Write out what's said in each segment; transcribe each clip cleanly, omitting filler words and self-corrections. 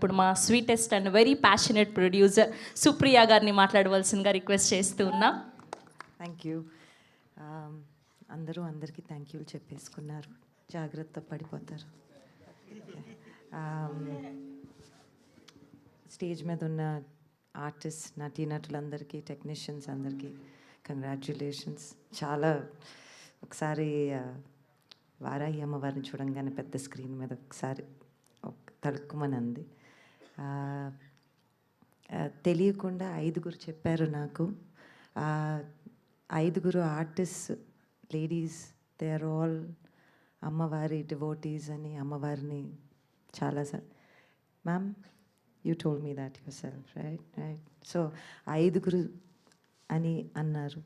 ఇప్పుడు మా sweetest and very passionate producer Supriya గారిని మాట్లాడవలసిందిగా రిక్వెస్ట్ చేస్తూ ఉన్నా. Thank you. అందరికీ థ్యాంక్ యూలు చెప్పేసుకున్నారు, జాగ్రత్త పడిపోతారు. స్టేజ్ మీద ఉన్న ఆర్టిస్ట్, నటీనటులందరికీ, టెక్నీషియన్స్ అందరికీ కంగ్రాచ్యులేషన్స్. చాలా ఒకసారి వారాహి అమ్మవారిని చూడంగానే పెద్ద స్క్రీన్ మీద ఒకసారి తడుక్కుమని అంది. తెలియకుండా 5 చెప్పారు నాకు. 5 artist ladies, they are all అమ్మవారి డివోటీస్ అని అమ్మవారిని చాలా ma'am you told me that yourself, right. So 5 అని అన్నారు.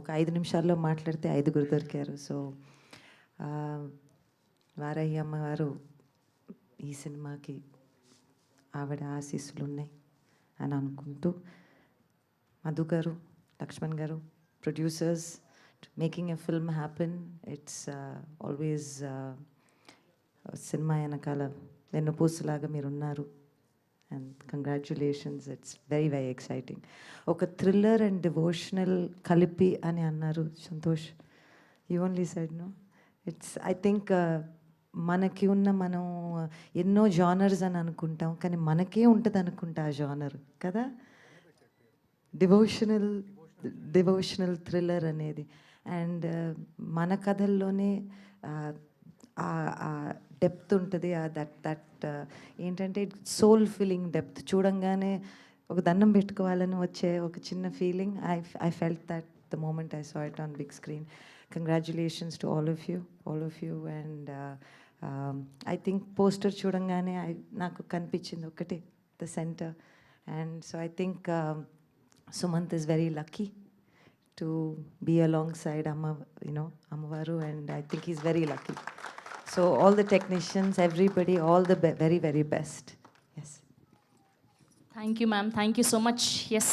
ఒక 5 నిమిషాల్లో మాట్లాడితే 5 దొరికారు. సో వారాహి అమ్మవారు ఈ సినిమాకి ఆవిడ ఆశీస్సులు ఉన్నాయి అని అనుకుంటూ, Madhu garu, Laxman garu, producers, making a film happen. It's always cinema వెనకాల వెన్నుపూసలాగా మీరున్నారు. And congratulations, it's very very exciting. ఒక థ్రిల్లర్ అండ్ డివోషనల్ కలిపి అని అన్నారు Santosh. You only side no. It's I think మనం ఎన్నో జానర్స్ అని అనుకుంటాం, కానీ మనకే ఉంటుంది అనుకుంటా ఆ జానర్ కదా, డివోషనల్ థ్రిల్లర్ అనేది. అండ్ మన కథల్లోనే డెప్త్ ఉంటుంది. దట్ ఏంటంటే సోల్ ఫీలింగ్ డెప్త్. చూడంగానే ఒక దండం పెట్టుకోవాలని వచ్చే ఒక చిన్న feeling. I felt that the moment I saw it on big screen. Congratulations to all of you. And I think poster చూడంగానే నాకు కనిపించింది ఒకటే, the center. And so I think Sumant is very lucky to be alongside Amavaru, and I think he's very lucky. So all the technicians, everybody, all the very very best. Yes. Thank you, ma'am. Thank you so much. Yes.